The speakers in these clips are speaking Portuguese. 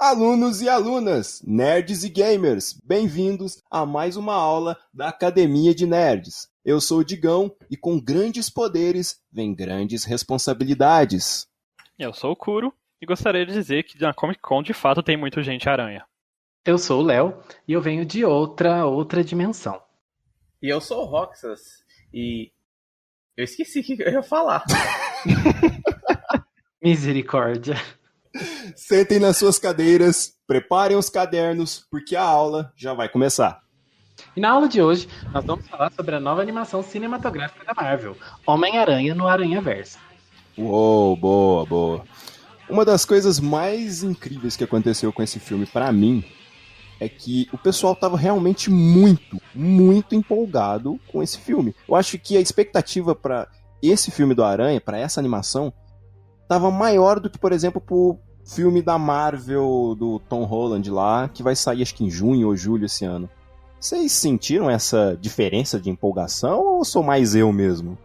Alunos e alunas, nerds e gamers, bem-vindos a mais uma aula da Academia de Nerds. Eu sou o Digão e com grandes poderes vem grandes responsabilidades. Eu sou o Kuro e gostaria de dizer que na Comic Con de fato tem muito gente aranha. Eu sou o Léo e eu venho de outra dimensão. E eu sou o Roxas e eu esqueci o que eu ia falar. Misericórdia. Sentem nas suas cadeiras, preparem os cadernos, porque a aula já vai começar. E na aula de hoje, nós vamos falar sobre a nova animação cinematográfica da Marvel, Homem-Aranha no Aranhaverso. Uou, boa. Uma das coisas mais incríveis que aconteceu com esse filme pra mim é que o pessoal tava realmente muito empolgado com esse filme. Eu acho que a expectativa pra esse filme do Aranha, pra essa animação, tava maior do que, por exemplo, pro filme da Marvel do Tom Holland lá, que vai sair acho que em junho ou julho esse ano. Vocês sentiram essa diferença de empolgação ou sou mais eu mesmo?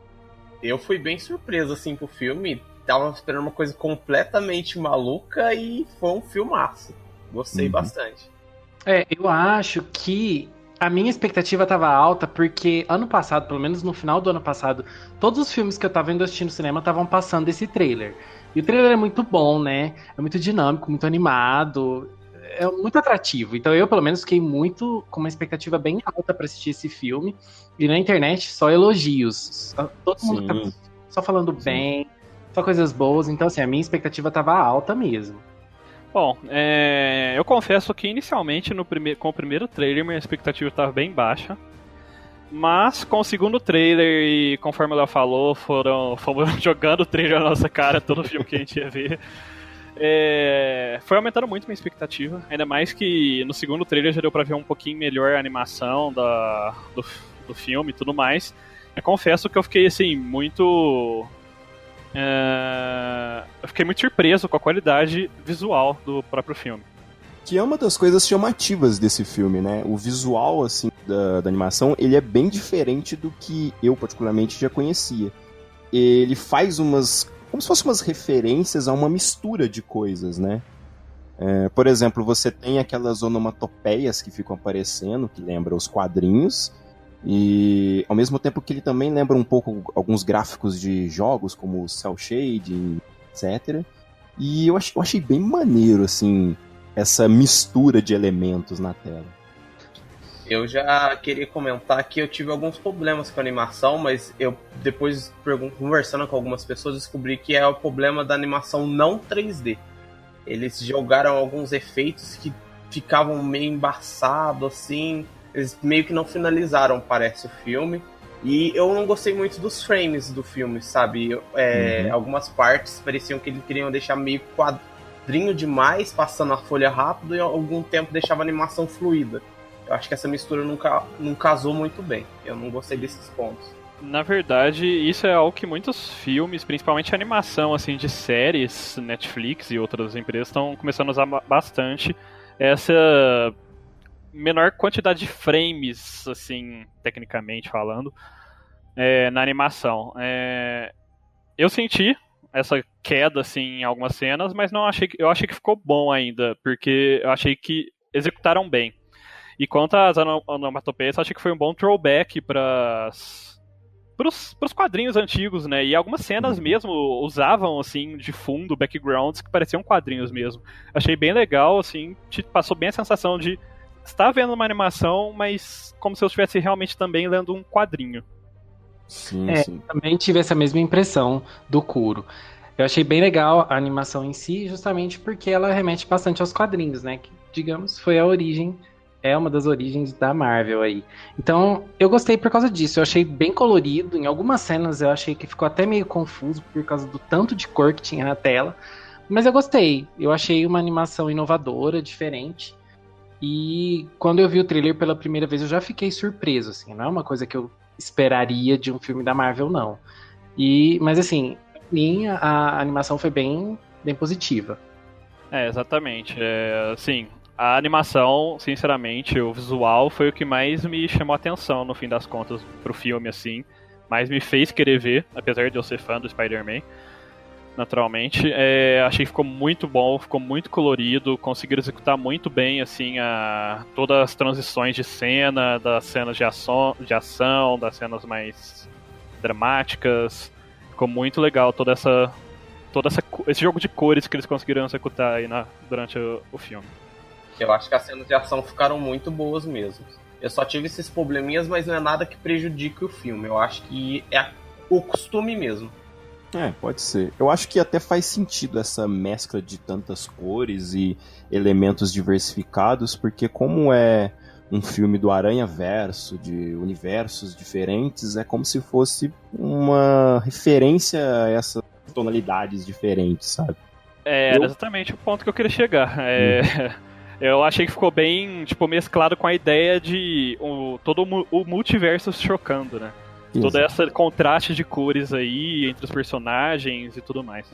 Eu fui bem surpreso assim com o filme, tava esperando uma coisa completamente maluca e foi um filmaço. Gostei bastante. Eu acho que a minha expectativa estava alta porque ano passado, pelo menos no final do ano passado, todos os filmes que eu tava indo assistir no cinema estavam passando esse trailer. E o trailer é muito bom, né? É muito dinâmico, muito animado, é muito atrativo. Então eu, pelo menos, fiquei muito com uma expectativa bem alta para assistir esse filme. E na internet, só elogios. Todo mundo tá só falando bem, só coisas boas. Então, assim, a minha expectativa estava alta mesmo. Bom, eu confesso que inicialmente com o primeiro trailer minha expectativa estava bem baixa. Mas com o segundo trailer e conforme ela falou, fomos jogando o trailer na nossa cara, todo filme que a gente ia ver. Foi aumentando muito minha expectativa, ainda mais que no segundo trailer já deu pra ver um pouquinho melhor a animação do filme e tudo mais. Eu confesso que eu fiquei assim, muito... eu fiquei muito surpreso com a qualidade visual do próprio filme. Que é uma das coisas chamativas desse filme, né? O visual, assim, da animação, ele é bem diferente do que eu, particularmente, já conhecia. Ele faz como se fossem umas referências a uma mistura de coisas, né? Por exemplo, você tem aquelas onomatopeias que ficam aparecendo, que lembram os quadrinhos, e ao mesmo tempo que ele também lembra um pouco alguns gráficos de jogos, como Cell Shading, etc. E eu achei bem maneiro, assim, essa mistura de elementos na tela. Eu já queria comentar que eu tive alguns problemas com a animação, mas eu depois, conversando com algumas pessoas, descobri que é o problema da animação não 3D. Eles jogaram alguns efeitos que ficavam meio embaçados, assim. Eles meio que não finalizaram, parece, o filme. E eu não gostei muito dos frames do filme, sabe? Algumas partes pareciam que eles queriam deixar meio quadrinho demais, passando a folha rápido, e algum tempo deixava a animação fluida. Eu acho que essa mistura não casou muito bem. Eu não gostei desses pontos. Na verdade, isso é algo que muitos filmes, principalmente animação assim, de séries, Netflix e outras empresas, estão começando a usar bastante essa menor quantidade de frames, assim, tecnicamente falando, na animação. Eu senti essa queda assim, em algumas cenas, mas eu achei que ficou bom ainda, porque eu achei que executaram bem. E quanto às onomatopeias, eu achei que foi um bom throwback pros quadrinhos antigos, né? E algumas cenas mesmo usavam, assim, de fundo, backgrounds que pareciam quadrinhos mesmo. Achei bem legal, assim, te passou bem a sensação de estar vendo uma animação, mas como se eu estivesse realmente também lendo um quadrinho. Sim. Também tive essa mesma impressão do Kuro. Eu achei bem legal a animação em si, justamente porque ela remete bastante aos quadrinhos, né? Que, digamos, foi a origem... É uma das origens da Marvel aí. Então, eu gostei por causa disso. Eu achei bem colorido. Em algumas cenas eu achei que ficou até meio confuso por causa do tanto de cor que tinha na tela. Mas eu gostei. Eu achei uma animação inovadora, diferente. E quando eu vi o trailer pela primeira vez, eu já fiquei surpreso, assim. Não é uma coisa que eu esperaria de um filme da Marvel, não. Mas assim, pra mim, a animação foi bem positiva. Exatamente. Assim... A animação, sinceramente, o visual foi o que mais me chamou a atenção, no fim das contas, pro filme, assim. Mais me fez querer ver, apesar de eu ser fã do Spider-Man. naturalmente. Achei que ficou muito bom, ficou muito colorido, conseguiram executar muito bem assim todas as transições de cena, das cenas de ação, das cenas mais dramáticas. Ficou muito legal esse jogo de cores que eles conseguiram executar aí durante o filme. Eu acho que as cenas de ação ficaram muito boas mesmo. Eu só tive esses probleminhas, mas não é nada que prejudique o filme. Eu acho que é o costume mesmo. Pode ser. Eu acho que até faz sentido essa mescla de tantas cores e elementos diversificados, porque como é um filme do Aranhaverso, de universos diferentes, é como se fosse uma referência a essas tonalidades diferentes, sabe? Era exatamente o ponto que eu queria chegar. Eu achei que ficou bem, tipo, mesclado com a ideia de todo o multiverso chocando, né? Todo esse contraste de cores aí entre os personagens e tudo mais.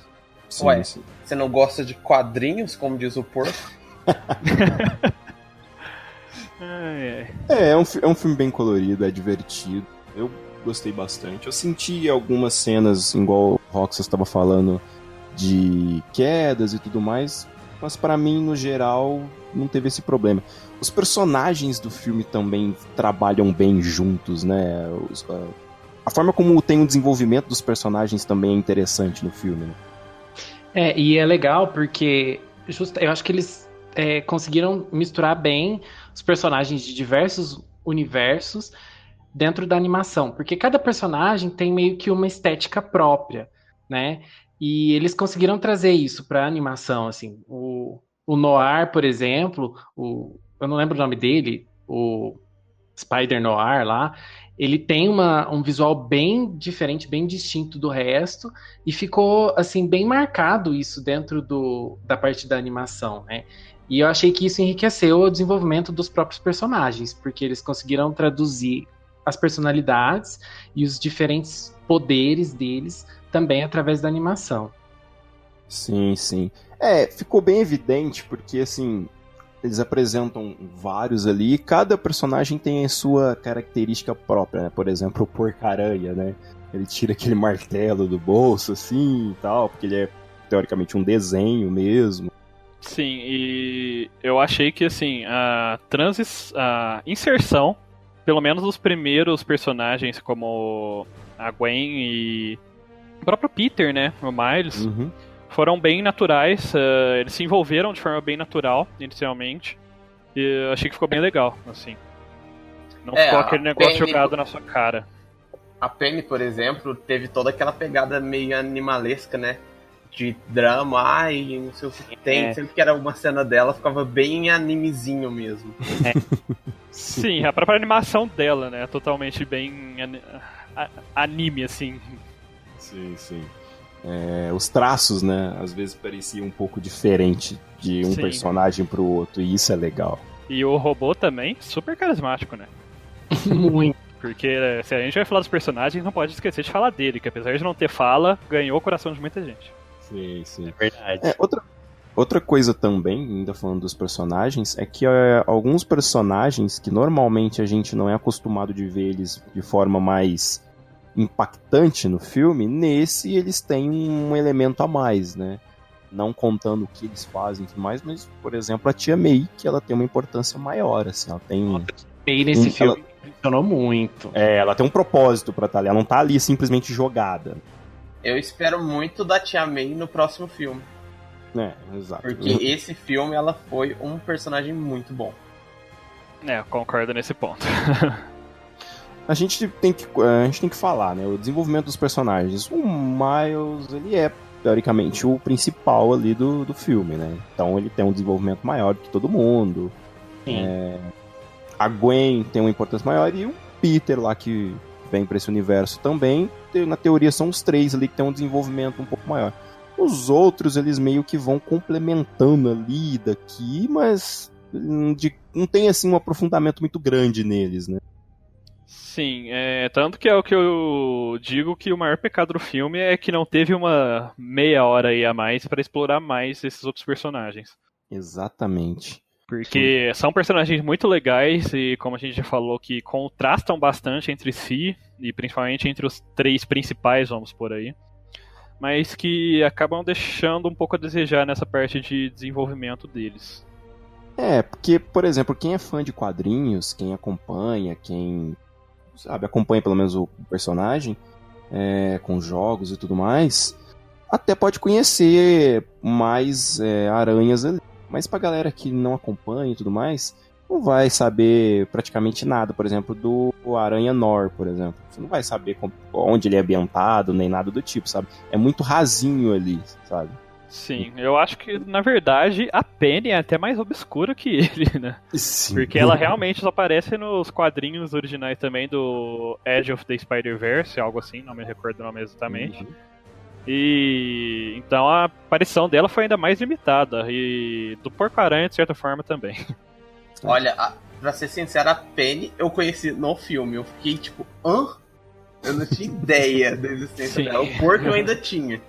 Sim, Ué, sim. Você não gosta de quadrinhos, como diz o porco? É um filme bem colorido, é divertido. Eu gostei bastante. Eu senti algumas cenas, igual o Roxas estava falando, de quedas e tudo mais, mas para mim, no geral, não teve esse problema. Os personagens do filme também trabalham bem juntos, né? A forma como tem o desenvolvimento dos personagens também é interessante no filme, né? E é legal porque eu acho que eles conseguiram misturar bem os personagens de diversos universos dentro da animação, porque cada personagem tem meio que uma estética própria, né? E eles conseguiram trazer isso para a animação, assim. O Noir, por exemplo, eu não lembro o nome dele, o Spider Noir lá, ele tem um visual bem diferente, bem distinto do resto, e ficou, assim, bem marcado isso dentro da parte da animação, né? E eu achei que isso enriqueceu o desenvolvimento dos próprios personagens, porque eles conseguiram traduzir as personalidades e os diferentes poderes deles também através da animação. Sim, sim. Ficou bem evidente, porque, assim, eles apresentam vários ali, e cada personagem tem a sua característica própria, né? Por exemplo, o Porco-Aranha, né? Ele tira aquele martelo do bolso, assim, e tal, porque ele é, teoricamente, um desenho mesmo. Sim, e eu achei que, assim, a inserção, pelo menos dos primeiros personagens, como a Gwen e o próprio Peter, né? O Miles... Uhum. Foram bem naturais, eles se envolveram de forma bem natural, inicialmente, e eu achei que ficou bem legal, assim. Não ficou aquele negócio jogado na sua cara. A Penny, por exemplo, teve toda aquela pegada meio animalesca, né? De drama, não sei o que tem. Sempre que era uma cena dela, ficava bem animezinho mesmo. Sim, a própria animação dela, né? Totalmente bem anime, assim. Sim, sim. Os traços, né, às vezes pareciam um pouco diferente de um personagem pro outro, e isso é legal. E o robô também, super carismático, né? Muito. Porque se a gente vai falar dos personagens, não pode esquecer de falar dele, que apesar de não ter fala, ganhou o coração de muita gente. Sim, sim. É verdade. Outra coisa também, ainda falando dos personagens, é que alguns personagens que normalmente a gente não é acostumado de ver eles de forma mais impactante no filme, nesse eles têm um elemento a mais, né? Não contando o que eles fazem e tudo mais, mas, por exemplo, a Tia May, que ela tem uma importância maior, assim, ela tem May nesse filme funcionou muito. Ela tem um propósito pra estar ali, ela não tá ali simplesmente jogada. Eu espero muito da Tia May no próximo filme. Exato. Porque esse filme, ela foi um personagem muito bom. Eu concordo nesse ponto. A gente tem que falar, né? O desenvolvimento dos personagens. O Miles, ele é, teoricamente, o principal ali do filme, né? Então ele tem um desenvolvimento maior do que todo mundo. A Gwen tem uma importância maior e o Peter lá, que vem pra esse universo também, na teoria são os três ali que tem um desenvolvimento um pouco maior. Os outros, eles meio que vão complementando ali daqui, mas não tem, assim, um aprofundamento muito grande neles, né? Sim, tanto que é o que eu digo que o maior pecado do filme é que não teve uma meia hora aí a mais pra explorar mais esses outros personagens. Exatamente. Porque são personagens muito legais e, como a gente já falou, que contrastam bastante entre si, e principalmente entre os três principais, vamos por aí. mas que acabam deixando um pouco a desejar nessa parte de desenvolvimento deles. Porque, por exemplo, quem é fã de quadrinhos, quem acompanha, quem sabe, acompanha pelo menos o personagem, com jogos e tudo mais, até pode conhecer mais aranhas ali. Mas pra galera que não acompanha e tudo mais, não vai saber praticamente nada, por exemplo, do Aranha Nor, por exemplo. Você não vai saber onde ele é ambientado, nem nada do tipo, sabe? É muito rasinho ali, sabe? Sim, eu acho que, na verdade, a Penny é até mais obscura que ele, né? Sim. Porque ela realmente só aparece nos quadrinhos originais também do Edge of the Spider-Verse, algo assim, não me recordo o nome exatamente. E então a aparição dela foi ainda mais limitada, e do Porco-Aranha, de certa forma, também. Olha, pra ser sincero, a Penny eu conheci no filme. Eu fiquei tipo, hã? Eu não tinha ideia da existência dela. O Porco eu ainda tinha.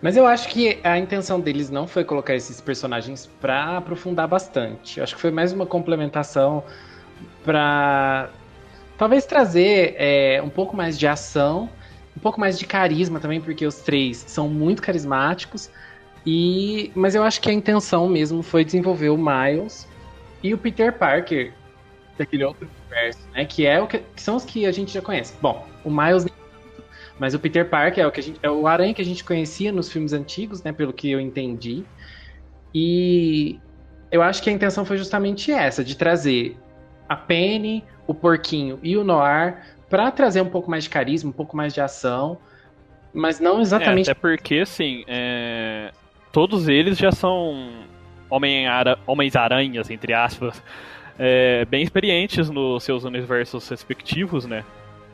Mas eu acho que a intenção deles não foi colocar esses personagens pra aprofundar bastante. Eu acho que foi mais uma complementação pra talvez trazer um pouco mais de ação, um pouco mais de carisma também, porque os três são muito carismáticos. Mas eu acho que a intenção mesmo foi desenvolver o Miles e o Peter Parker daquele outro universo, né? Que são os que a gente já conhece. Bom, o Miles, mas o Peter Parker é o Aranha que a gente conhecia nos filmes antigos, né? Pelo que eu entendi. E eu acho que a intenção foi justamente essa, de trazer a Penny, o Porquinho e o Noir para trazer um pouco mais de carisma, um pouco mais de ação, mas não exatamente... Até porque, assim, todos eles já são Homens-Aranhas, entre aspas, bem experientes nos seus universos respectivos, né?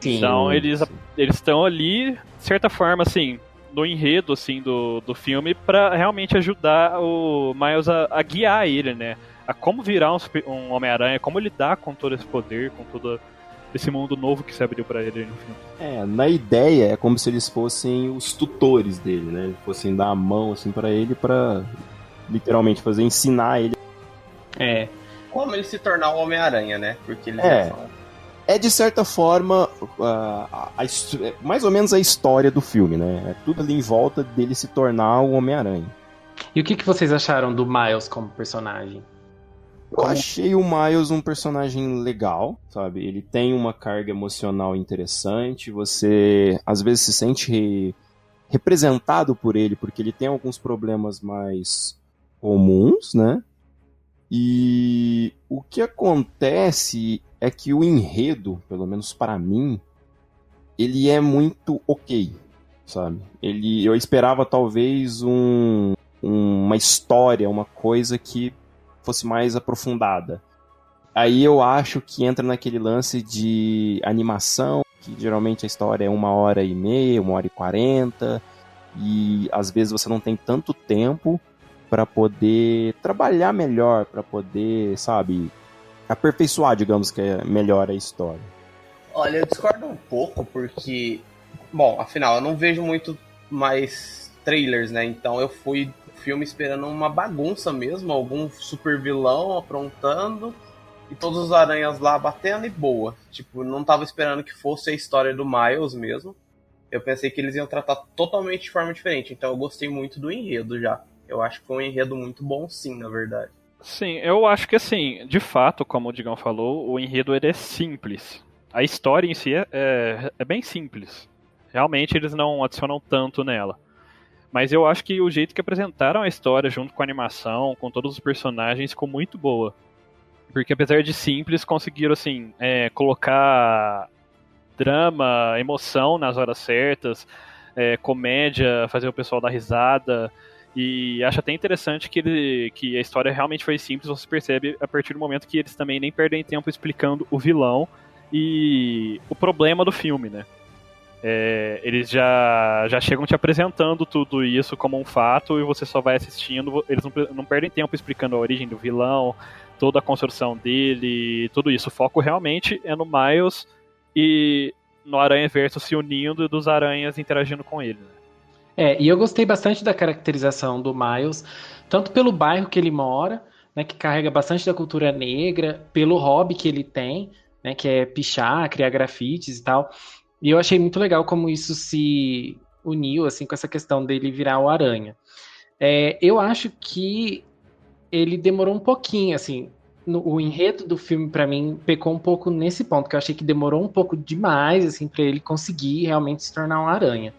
Sim, então eles estão ali, de certa forma, assim, no enredo assim, do filme, para realmente ajudar o Miles a guiar ele, né? A como virar um Homem-Aranha, como lidar com todo esse poder, com todo esse mundo novo que se abriu para ele no filme. Na ideia é como se eles fossem os tutores dele, né? Eles fossem dar a mão assim para ele, para literalmente ensinar ele. Como ele se tornar o Homem-Aranha, né? Porque eles É de certa forma mais ou menos a história do filme, né? É tudo ali em volta dele se tornar o Homem-Aranha. E o que vocês acharam do Miles como personagem? Eu achei o Miles um personagem legal, sabe? Ele tem uma carga emocional interessante, você às vezes se sente representado por ele, porque ele tem alguns problemas mais comuns, né? E o que acontece é que o enredo, pelo menos para mim, ele é muito ok, sabe? Eu esperava talvez uma história, uma coisa que fosse mais aprofundada. Aí eu acho que entra naquele lance de animação, que geralmente a história é 1h30, 1h40, e às vezes você não tem tanto tempo para poder trabalhar melhor, para poder, sabe, aperfeiçoar, digamos que é melhor a história. Olha, eu discordo um pouco, porque, bom, afinal, eu não vejo muito mais trailers, né? Então eu fui filme esperando uma bagunça mesmo, algum super vilão aprontando e todos os aranhas lá batendo e boa. Tipo, não tava esperando que fosse a história do Miles mesmo. Eu pensei que eles iam tratar totalmente de forma diferente, então eu gostei muito do enredo já. Eu acho que foi um enredo muito bom sim, na verdade. Sim, eu acho que assim, de fato, como o Digão falou, o enredo ele é simples. A história em si é bem simples. Realmente eles não adicionam tanto nela. Mas eu acho que o jeito que apresentaram a história, junto com a animação, com todos os personagens, ficou muito boa. Porque apesar de simples, conseguiram assim, colocar drama, emoção nas horas certas, comédia, fazer o pessoal dar risada. E acho até interessante que a história realmente foi simples, você percebe a partir do momento que eles também nem perdem tempo explicando o vilão e o problema do filme, né? Eles já chegam te apresentando tudo isso como um fato e você só vai assistindo. Eles não perdem tempo explicando a origem do vilão, toda a construção dele, tudo isso. O foco realmente é no Miles e no Aranha-Verso se unindo e dos aranhas interagindo com ele, né? E eu gostei bastante da caracterização do Miles, tanto pelo bairro que ele mora, né, que carrega bastante da cultura negra, pelo hobby que ele tem, né, que é pichar, criar grafites e tal. E eu achei muito legal como isso se uniu assim com essa questão dele virar o Aranha. Eu acho que ele demorou um pouquinho, assim, o enredo do filme pra mim pecou um pouco nesse ponto, que eu achei que demorou um pouco demais, assim, para ele conseguir realmente se tornar um Aranha.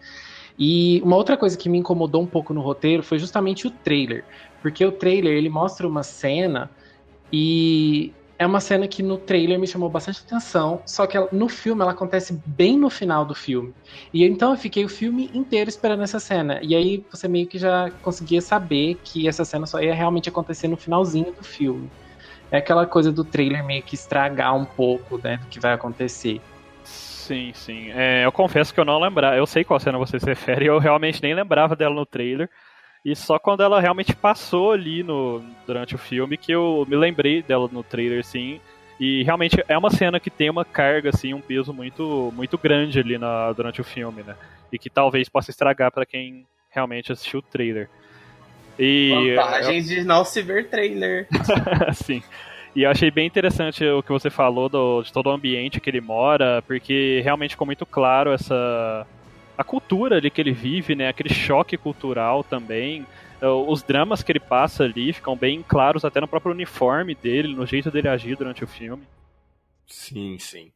E uma outra coisa que me incomodou um pouco no roteiro foi justamente o trailer, porque o trailer ele mostra uma cena e é uma cena que no trailer me chamou bastante atenção, só que no filme ela acontece bem no final do filme. E então eu fiquei o filme inteiro esperando essa cena. E aí você meio que já conseguia saber que essa cena só ia realmente acontecer no finalzinho do filme. É aquela coisa do trailer meio que estragar um pouco, né, do que vai acontecer. Sim, sim. Eu confesso que eu não lembrava. Eu sei qual cena você se refere, eu realmente nem lembrava dela no trailer. E só quando ela realmente passou ali durante o filme que eu me lembrei dela no trailer, sim. E realmente é uma cena que tem uma carga, assim, um peso muito, muito grande ali durante o filme, né? E que talvez possa estragar pra quem realmente assistiu o trailer. Vantagens de não se ver trailer. Sim. E eu achei bem interessante o que você falou de todo o ambiente que ele mora, porque realmente ficou muito claro a cultura ali que ele vive, né? Aquele choque cultural também. Os dramas que ele passa ali ficam bem claros até no próprio uniforme dele, no jeito dele agir durante o filme. Sim, sim.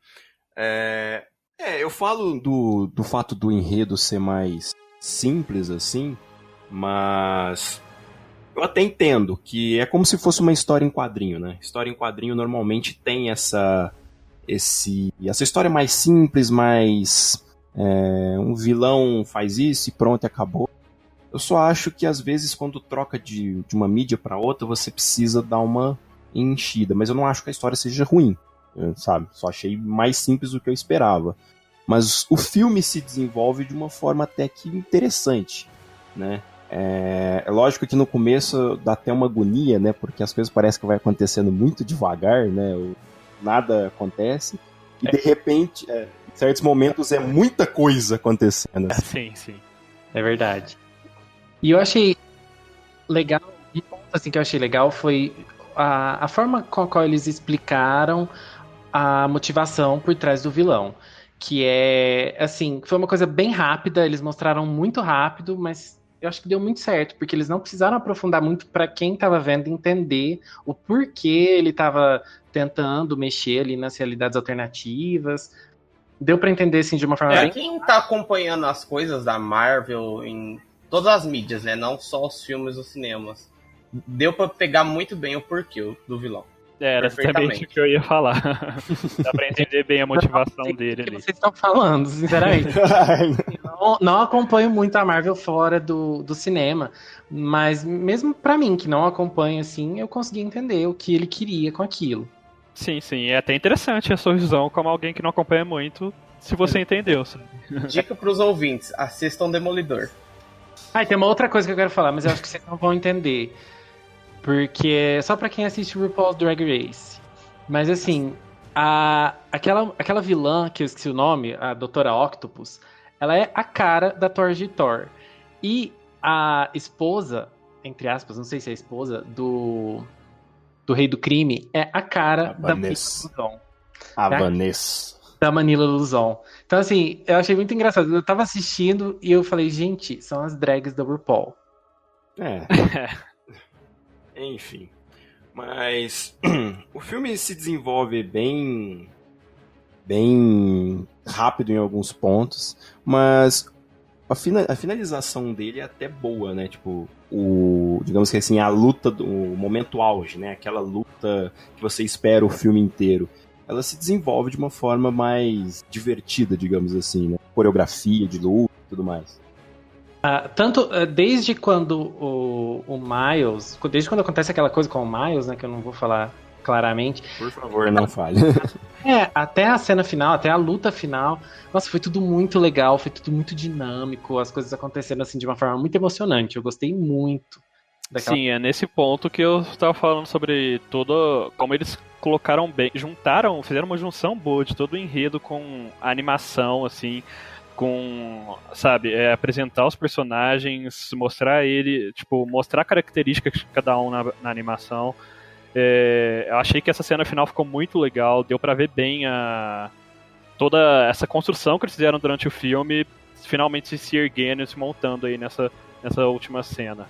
Eu falo do fato do enredo ser mais simples, assim, mas eu até entendo que é como se fosse uma história em quadrinho, né? História em quadrinho normalmente tem essa história mais simples, mais... um vilão faz isso e pronto, acabou. Eu só acho que às vezes quando troca de uma mídia para outra você precisa dar uma enchida, mas eu não acho que a história seja ruim, sabe? Só achei mais simples do que eu esperava. Mas o filme se desenvolve de uma forma até que interessante, né? É lógico que no começo dá até uma agonia, né? Porque as coisas parecem que vai acontecendo muito devagar, né? Nada acontece e de repente... em certos momentos é muita coisa acontecendo. Sim, sim. É verdade. E eu achei legal, um ponto assim que eu achei legal foi a forma com a qual eles explicaram a motivação por trás do vilão. Que assim, foi uma coisa bem rápida, eles mostraram muito rápido, mas eu acho que deu muito certo, porque eles não precisaram aprofundar muito para quem estava vendo entender o porquê ele estava tentando mexer ali nas realidades alternativas. Deu pra entender, assim, de uma forma bem... Quem tá acompanhando as coisas da Marvel em todas as mídias, né? Não só os filmes ou cinemas. Deu pra pegar muito bem o porquê do vilão. Era exatamente o que eu ia falar. Dá pra entender bem a motivação dele ali. O que vocês estão falando, sinceramente. não acompanho muito a Marvel fora do cinema, mas mesmo pra mim, que não acompanho, assim, eu consegui entender o que ele queria com aquilo. Sim, sim. É até interessante a sua visão como alguém que não acompanha muito, se você entendeu. Sabe? Dica pros ouvintes, assistam Demolidor. E tem uma outra coisa que eu quero falar, mas eu acho que vocês não vão entender. Porque é só pra quem assiste o RuPaul's Drag Race. Mas assim, aquela vilã, que eu esqueci o nome, a Doutora Octopus, ela é a cara da Torre Thor. E a esposa, entre aspas, não sei se é a esposa, do Rei do Crime, é a cara da Manila Luzon. Da Manila Luzon. Então, assim, eu achei muito engraçado. Eu tava assistindo e eu falei, gente, são as drags da RuPaul. Enfim. Mas o filme se desenvolve bem rápido em alguns pontos, mas a finalização dele é até boa, né? Tipo, digamos que assim, a luta, o momento auge, né? Aquela luta que você espera o filme inteiro. Ela se desenvolve de uma forma mais divertida, digamos assim, né? Coreografia de luta e tudo mais. Desde quando o Miles... Desde quando acontece aquela coisa com o Miles, né? Que eu não vou falar claramente. Por favor, não fale. Até a cena final, até a luta final. Nossa, foi tudo muito legal, foi tudo muito dinâmico. As coisas acontecendo assim de uma forma muito emocionante. Eu gostei muito daquela... Sim, é nesse ponto que eu estava falando sobre como eles colocaram bem, fizeram uma junção boa de todo o enredo com a animação, assim, com, sabe, apresentar os personagens, mostrar mostrar características de cada um na animação. Eu achei que essa cena final ficou muito legal, deu pra ver bem toda essa construção que eles fizeram durante o filme finalmente se erguendo e se montando aí nessa última cena.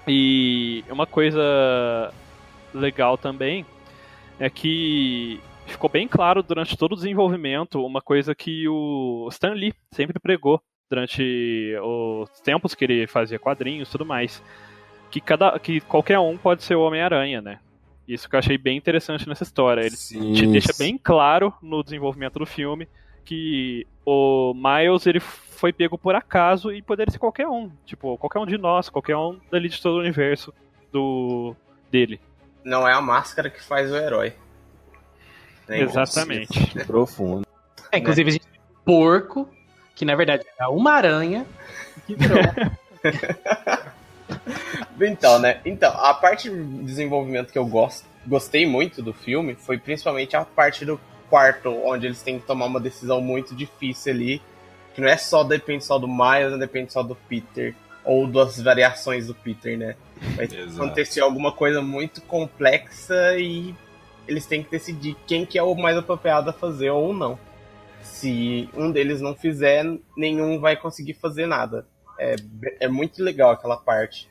E uma coisa legal também é que ficou bem claro durante todo o desenvolvimento uma coisa que o Stan Lee sempre pregou durante os tempos que ele fazia quadrinhos e tudo mais, que qualquer um pode ser o Homem-Aranha, né? Isso que eu achei bem interessante nessa história. Ele te deixa bem claro no desenvolvimento do filme que o Miles ele foi pego por acaso e poderia ser qualquer um. Tipo, qualquer um de nós, qualquer um dali de todo o universo dele. Não é a máscara que faz o herói. Exatamente. Que profundo. Inclusive, a gente tem um porco, que na verdade é uma aranha, que virou. Então, né? Então, a parte de desenvolvimento que eu gostei muito do filme foi principalmente a parte do quarto, onde eles têm que tomar uma decisão muito difícil ali, que não é só depende só do Miles, não depende só do Peter, ou das variações do Peter, né? Vai acontecer alguma coisa muito complexa e eles têm que decidir quem que é o mais apropriado a fazer ou não. Se um deles não fizer, nenhum vai conseguir fazer nada. É muito legal aquela parte.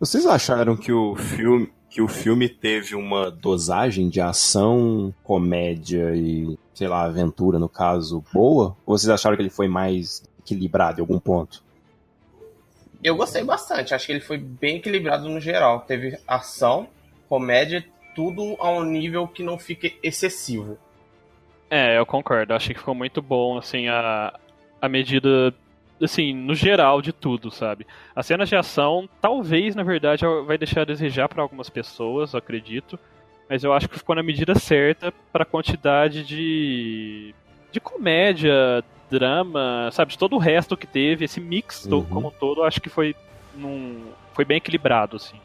Vocês acharam que o filme teve uma dosagem de ação, comédia e, sei lá, aventura, no caso, boa? Ou vocês acharam que ele foi mais equilibrado em algum ponto? Eu gostei bastante, acho que ele foi bem equilibrado no geral. Teve ação, comédia, tudo a um nível que não fique excessivo. Eu concordo, achei que ficou muito bom, assim, a medida, assim, no geral de tudo, sabe? As cenas de ação, talvez, na verdade, vai deixar a desejar para algumas pessoas, eu acredito, mas eu acho que ficou na medida certa para a quantidade de comédia, drama, sabe? De todo o resto que teve, esse mix como um todo, eu acho que foi bem equilibrado, assim.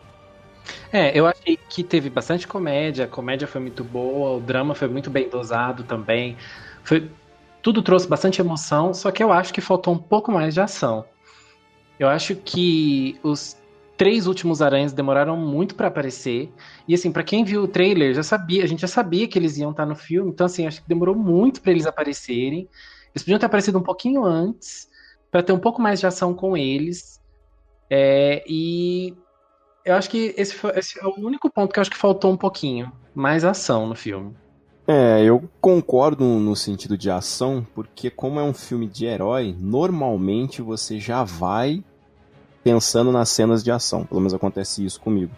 Eu achei que teve bastante comédia, a comédia foi muito boa, o drama foi muito bem dosado também. Tudo trouxe bastante emoção, só que eu acho que faltou um pouco mais de ação. Eu acho que os 3 últimos aranhas demoraram muito pra aparecer. E assim, pra quem viu o trailer, a gente já sabia que eles iam estar no filme, então assim, acho que demorou muito pra eles aparecerem. Eles podiam ter aparecido um pouquinho antes, pra ter um pouco mais de ação com eles. E eu acho que esse é o único ponto que eu acho que faltou um pouquinho mais ação no filme. Eu concordo no sentido de ação, porque como é um filme de herói, normalmente você já vai pensando nas cenas de ação. Pelo menos acontece isso comigo.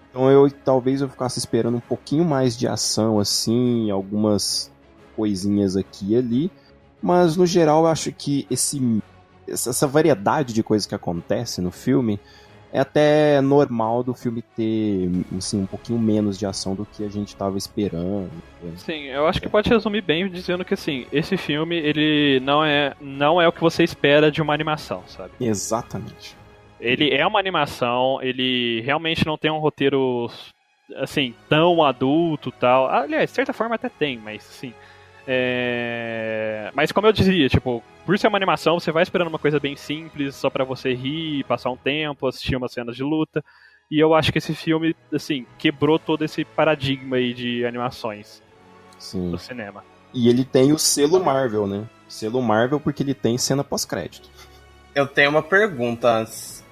Então talvez eu ficasse esperando um pouquinho mais de ação, assim, algumas coisinhas aqui e ali. Mas no geral eu acho que essa variedade de coisas que acontece no filme é até normal do filme ter, assim, um pouquinho menos de ação do que a gente estava esperando. Sim, eu acho que pode resumir bem dizendo que, assim, esse filme, ele não é o que você espera de uma animação, sabe? Exatamente. Ele é uma animação, ele realmente não tem um roteiro, assim, tão adulto e tal. Aliás, de certa forma até tem, mas, assim... Mas como eu dizia, tipo, por ser uma animação, você vai esperando uma coisa bem simples, só pra você rir, passar um tempo, assistir umas cenas de luta. E eu acho que esse filme, assim, quebrou todo esse paradigma aí de animações do cinema. E ele tem o selo Marvel, né? Selo Marvel porque ele tem cena pós-crédito. Eu tenho uma pergunta antes.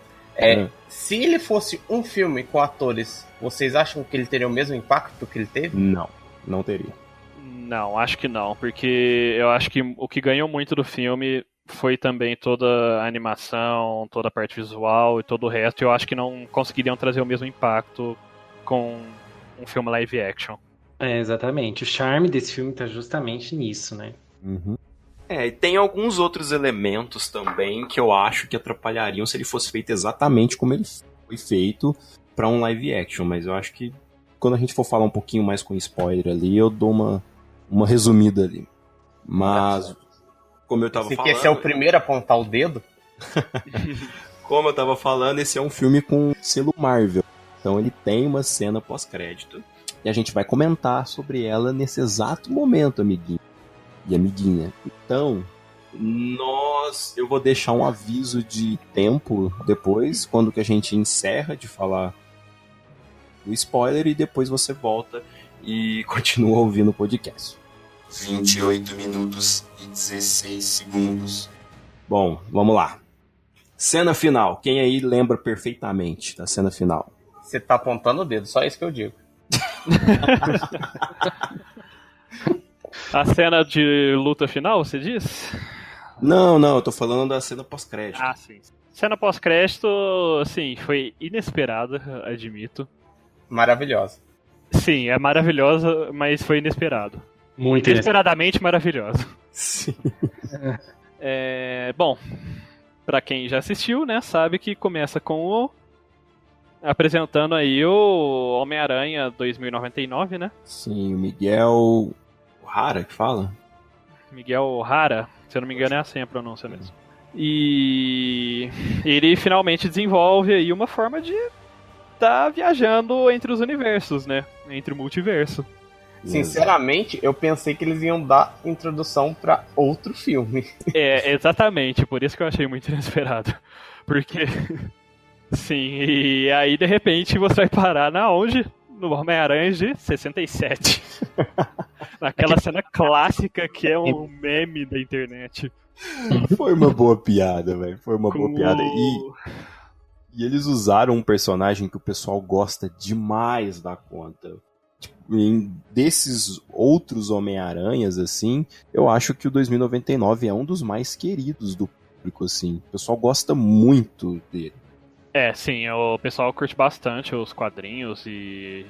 Se ele fosse um filme com atores, vocês acham que ele teria o mesmo impacto que ele teve? Não teria. Não, acho que não, porque eu acho que o que ganhou muito do filme foi também toda a animação, toda a parte visual e todo o resto. Eu acho que não conseguiriam trazer o mesmo impacto com um filme live action. Exatamente. O charme desse filme tá justamente nisso, né? Uhum. E tem alguns outros elementos também que eu acho que atrapalhariam se ele fosse feito exatamente como ele foi feito para um live action, mas eu acho que quando a gente for falar um pouquinho mais com spoiler ali, eu dou uma resumida ali. Mas, como eu tava falando... Você quer ser o primeiro a apontar o dedo? Como eu tava falando, esse é um filme com selo Marvel. Então ele tem uma cena pós-crédito. E a gente vai comentar sobre ela nesse exato momento, amiguinho e amiguinha. Então, eu vou deixar um aviso de tempo depois, quando que a gente encerra de falar o spoiler, e depois você volta e continua ouvindo o podcast. 28 minutos e 16 segundos. Bom, vamos lá. Cena final. Quem aí lembra perfeitamente da cena final? Você tá apontando o dedo, só isso que eu digo. A cena de luta final, você diz? Não, eu tô falando da cena pós-crédito. Ah, sim. Cena pós-crédito, assim, foi inesperada, admito. Maravilhosa. Sim, é maravilhosa, mas foi inesperado. Muito Inesperadamente maravilhosa. Sim. Bom, pra quem já assistiu, né, sabe que começa com apresentando aí o Homem-Aranha 2099, né? Sim, o Miguel O'Hara que fala? Miguel O'Hara, se eu não me engano é assim a pronúncia mesmo. E ele finalmente desenvolve aí uma forma de estar viajando entre os universos, né? Entre o multiverso. Sinceramente, eu pensei que eles iam dar introdução pra outro filme. Exatamente, por isso que eu achei muito inesperado. Porque, sim, e aí de repente você vai parar na onde? No Homem-Aranha de 67. Naquela cena clássica que é um meme da internet. Foi uma boa piada, velho. Foi uma boa piada. E eles usaram um personagem que o pessoal gosta demais da conta. Desses outros Homem-Aranhas, assim, eu acho que o 2099 é um dos mais queridos do público, assim. O pessoal gosta muito dele. Sim, o pessoal curte bastante os quadrinhos e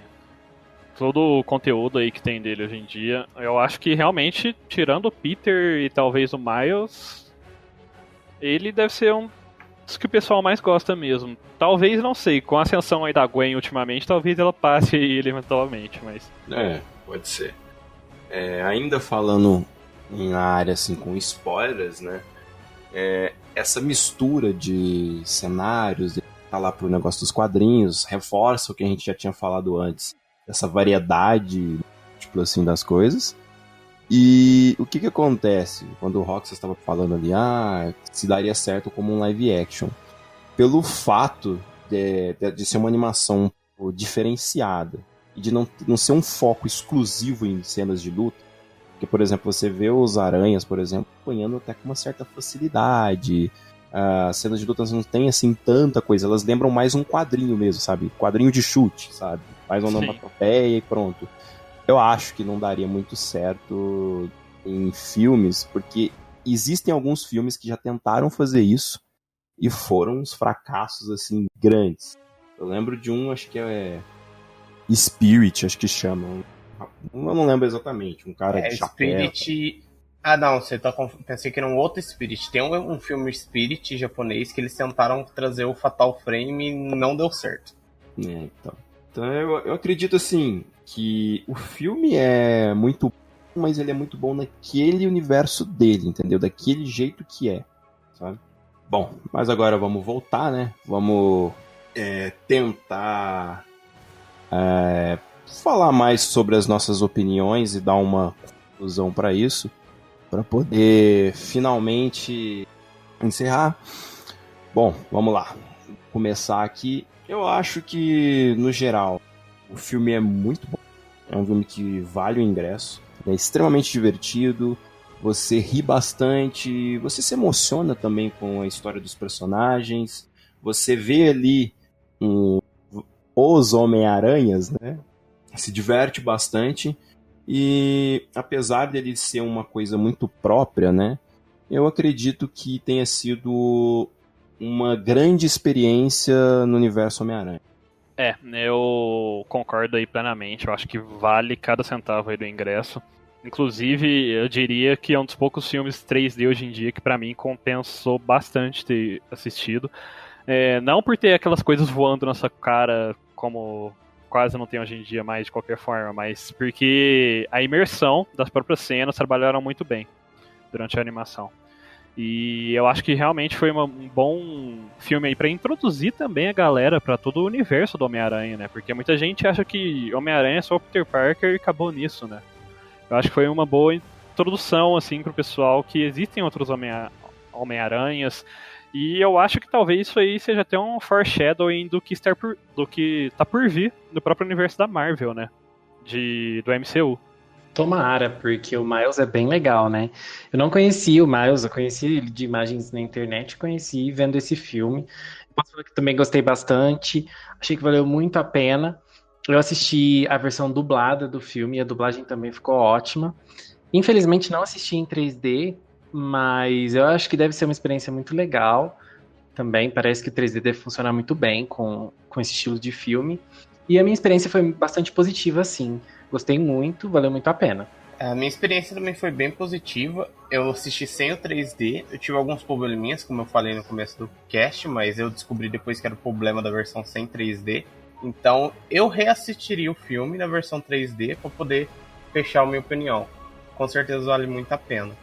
todo o conteúdo aí que tem dele hoje em dia. Eu acho que realmente, tirando o Peter e talvez o Miles, ele deve ser um dos que o pessoal mais gosta mesmo. Talvez, não sei, com a ascensão aí da Gwen ultimamente, talvez ela passe ele eventualmente, mas... Pode ser. Ainda falando na área, assim, com spoilers, né? Essa mistura de cenários, tá lá pro negócio dos quadrinhos, reforça o que a gente já tinha falado antes, essa variedade, tipo assim, das coisas. E o que acontece quando o Roxas estava falando ali, se daria certo como um live action? Pelo fato de ser uma animação diferenciada e de não ser um foco exclusivo em cenas de luta, porque, por exemplo, você vê os aranhas, por exemplo, apanhando até com uma certa facilidade. As cenas de luta não tem, assim, tanta coisa. Elas lembram mais um quadrinho mesmo, sabe? Quadrinho de chute, sabe? Faz uma onomatopeia e pronto. Eu acho que não daria muito certo em filmes, porque existem alguns filmes que já tentaram fazer isso e foram uns fracassos, assim, grandes. Eu lembro de um, acho que é Spirit, acho que chama. Eu não lembro exatamente, um cara de chapéu. Spirit... não, pensei que era um outro Spirit. Tem um filme Spirit japonês que eles tentaram trazer o Fatal Frame e não deu certo. Então eu acredito, assim, que o filme é muito bom, mas ele é muito bom naquele universo dele, entendeu? Daquele jeito que é, sabe? Bom, mas agora vamos voltar, né? Vamos tentar falar mais sobre as nossas opiniões e dar uma conclusão para isso, para poder finalmente encerrar. Bom, vamos lá. Vou começar aqui. Eu acho que, no geral, o filme é muito bom. É um filme que vale o ingresso. É extremamente divertido. Você ri bastante. Você se emociona também com a história dos personagens. Você vê ali os Homem-Aranhas, né? Se diverte bastante. E apesar dele ser uma coisa muito própria, né? Eu acredito que tenha sido uma grande experiência no universo Homem-Aranha. Eu concordo aí plenamente. Eu acho que vale cada centavo aí do ingresso. Inclusive, eu diria que é um dos poucos filmes 3D hoje em dia que pra mim compensou bastante ter assistido. Não por ter aquelas coisas voando na sua cara como quase não tem hoje em dia mais de qualquer forma, mas porque a imersão das próprias cenas trabalharam muito bem durante a animação. E eu acho que realmente foi um bom filme aí pra introduzir também a galera pra todo o universo do Homem-Aranha, né? Porque muita gente acha que Homem-Aranha é só o Peter Parker e acabou nisso, né? Eu acho que foi uma boa introdução, assim, pro pessoal que existem outros Homem-Aranhas. E eu acho que talvez isso aí seja até um foreshadowing do que tá por vir no próprio universo da Marvel, né? Do MCU. Tomara, porque o Miles é bem legal, né? Eu não conhecia o Miles, eu conheci ele de imagens na internet, conheci vendo esse filme. Posso falar que também gostei bastante, achei que valeu muito a pena. Eu assisti a versão dublada do filme e a dublagem também ficou ótima. Infelizmente não assisti em 3D, mas eu acho que deve ser uma experiência muito legal também. Parece que o 3D deve funcionar muito bem com esse estilo de filme. E a minha experiência foi bastante positiva, sim. Gostei muito, valeu muito a pena. A minha experiência também foi bem positiva. Eu assisti sem o 3D. Eu tive alguns probleminhas, como eu falei no começo do cast, mas eu descobri depois que era o problema da versão sem 3D. Então eu reassistiria o filme na versão 3D para poder fechar a minha opinião. Com certeza vale muito a pena.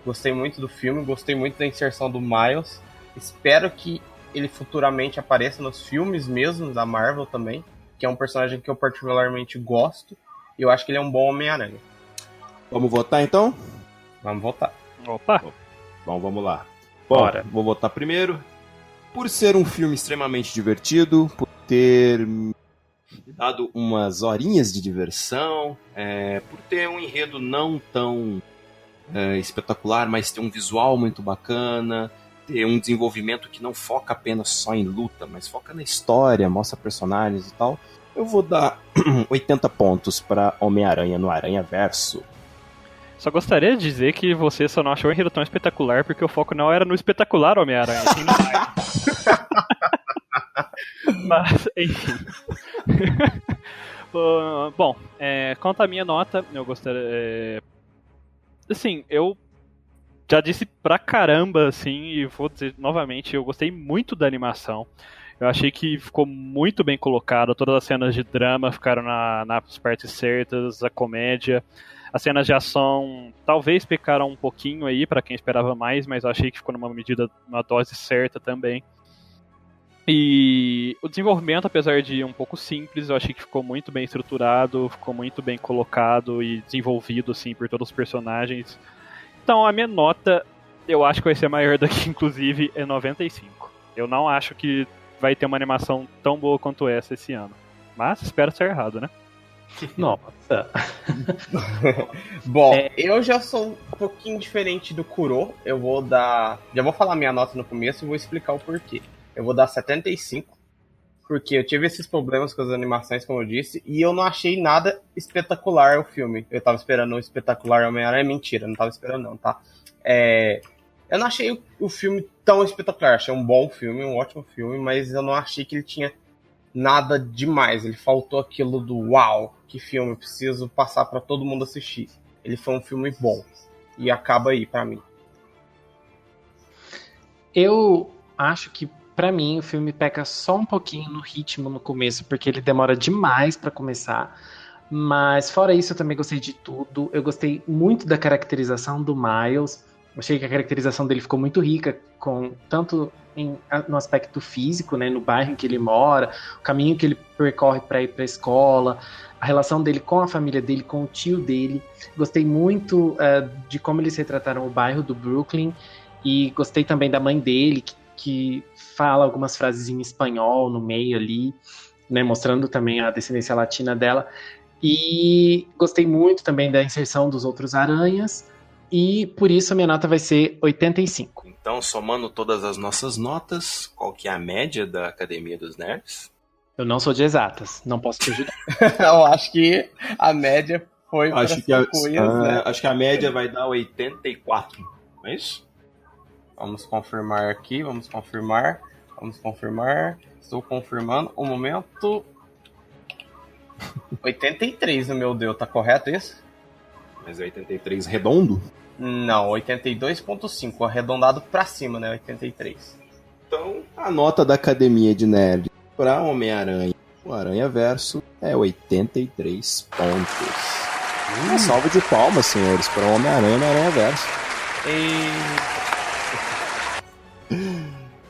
Gostei muito do filme, gostei muito da inserção do Miles. Espero que ele futuramente apareça nos filmes mesmo da Marvel também, que é um personagem que eu particularmente gosto. E eu acho que ele é um bom Homem-Aranha. Vamos votar então? Vamos votar. Opa! Bom, vamos lá. Bom, Bora. vou votar primeiro. Por ser um filme extremamente divertido, por ter dado umas horinhas de diversão, por ter um enredo não tão espetacular, mas ter um visual muito bacana, ter um desenvolvimento que não foca apenas só em luta, mas foca na história, mostra personagens e tal. Eu vou dar 80 pontos para Homem-Aranha no Aranhaverso. Só gostaria de dizer que você só não achou o enredo tão espetacular porque o foco não era no espetacular Homem-Aranha, sim no Miles. Mas, enfim. Bom, quanto à minha nota, eu gostaria... assim, eu já disse pra caramba, assim, e vou dizer novamente, eu gostei muito da animação. Eu achei que ficou muito bem colocado, todas as cenas de drama ficaram nas partes certas, a comédia. As cenas de ação talvez pecaram um pouquinho aí, pra quem esperava mais, mas eu achei que ficou numa dose certa também. E o desenvolvimento, apesar de um pouco simples, eu achei que ficou muito bem estruturado, ficou muito bem colocado e desenvolvido, assim, por todos os personagens. Então a minha nota, eu acho que vai ser maior daqui, inclusive, é 95. Eu não acho que vai ter uma animação tão boa quanto essa esse ano. Mas espero ser errado, né? Nossa. Bom, eu já sou um pouquinho diferente do Kuro. Eu vou dar... já vou falar minha nota no começo e vou explicar o porquê. Eu vou dar 75, porque eu tive esses problemas com as animações, como eu disse, e eu não achei nada espetacular o filme. Eu tava esperando um espetacular Homem-Aranha, mentira, não tava esperando não, tá? Eu não achei o filme tão espetacular, achei um bom filme, um ótimo filme, mas eu não achei que ele tinha nada demais. Ele faltou aquilo do uau, que filme, eu preciso passar pra todo mundo assistir. Ele foi um filme bom, e acaba aí pra mim. Eu acho que, pra mim, o filme peca só um pouquinho no ritmo no começo, porque ele demora demais pra começar. Mas, fora isso, eu também gostei de tudo. Eu gostei muito da caracterização do Miles. Eu achei que a caracterização dele ficou muito rica, tanto no aspecto físico, né, no bairro em que ele mora, o caminho que ele percorre para ir para a escola, a relação dele com a família dele, com o tio dele. Gostei muito de como eles retrataram o bairro do Brooklyn, e gostei também da mãe dele, que fala algumas frases em espanhol no meio ali, né, mostrando também a descendência latina dela. E gostei muito também da inserção dos outros aranhas, e por isso a minha nota vai ser 85. Então, somando todas as nossas notas, qual que é a média da Academia dos Nerds? Eu não sou de exatas, não posso te ajudar. Eu acho que a média foi para Acho que a média vai dar 84, não é isso? Vamos confirmar aqui, vamos confirmar. Estou confirmando. Um momento. 83 no meu Deus, tá correto isso? Mas é 83 redondo? Não, 82.5, arredondado pra cima, né? 83. Então, a nota da Academia de Nerd para Homem-Aranha, o Aranhaverso, é 83 pontos. Uma salva de palmas, senhores, para o Homem-Aranha no Aranhaverso.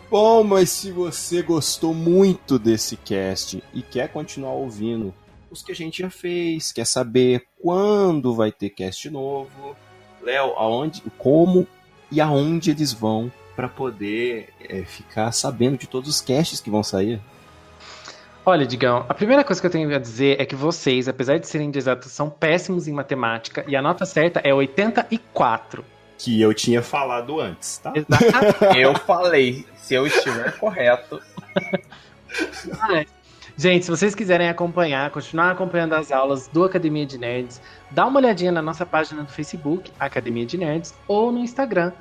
Bom, mas se você gostou muito desse cast e quer continuar ouvindo os que a gente já fez, quer saber quando vai ter cast novo, Léo, como e aonde eles vão para poder ficar sabendo de todos os casts que vão sair? Olha, Digão, a primeira coisa que eu tenho a dizer é que vocês, apesar de serem de exatas, são péssimos em matemática e a nota certa é 84. Que eu tinha falado antes, tá? Exatamente. Eu falei, se eu estiver correto. Gente, se vocês quiserem acompanhar, continuar acompanhando as aulas do Academia de Nerds, dá uma olhadinha na nossa página do Facebook, Academia de Nerds, ou no Instagram,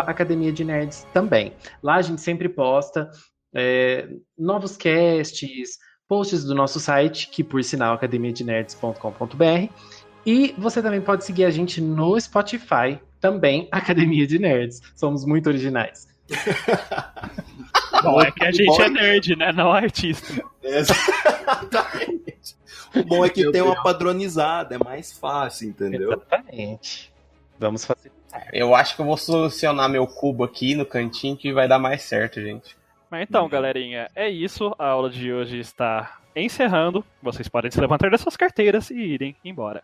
@Academia de Nerds também. Lá a gente sempre posta novos casts, posts do nosso site, que por sinal, academiadenerds.com.br. E você também pode seguir a gente no Spotify, também Academia de Nerds. Somos muito originais. Bom, é que a gente é nerd, né? Não artista. Exatamente. O bom é que tem uma padronizada, é mais fácil, entendeu? Exatamente. Vamos fazer. Eu acho que eu vou solucionar meu cubo aqui no cantinho que vai dar mais certo, gente. Mas então, galerinha, é isso. A aula de hoje está encerrando. Vocês podem se levantar das suas carteiras e irem embora.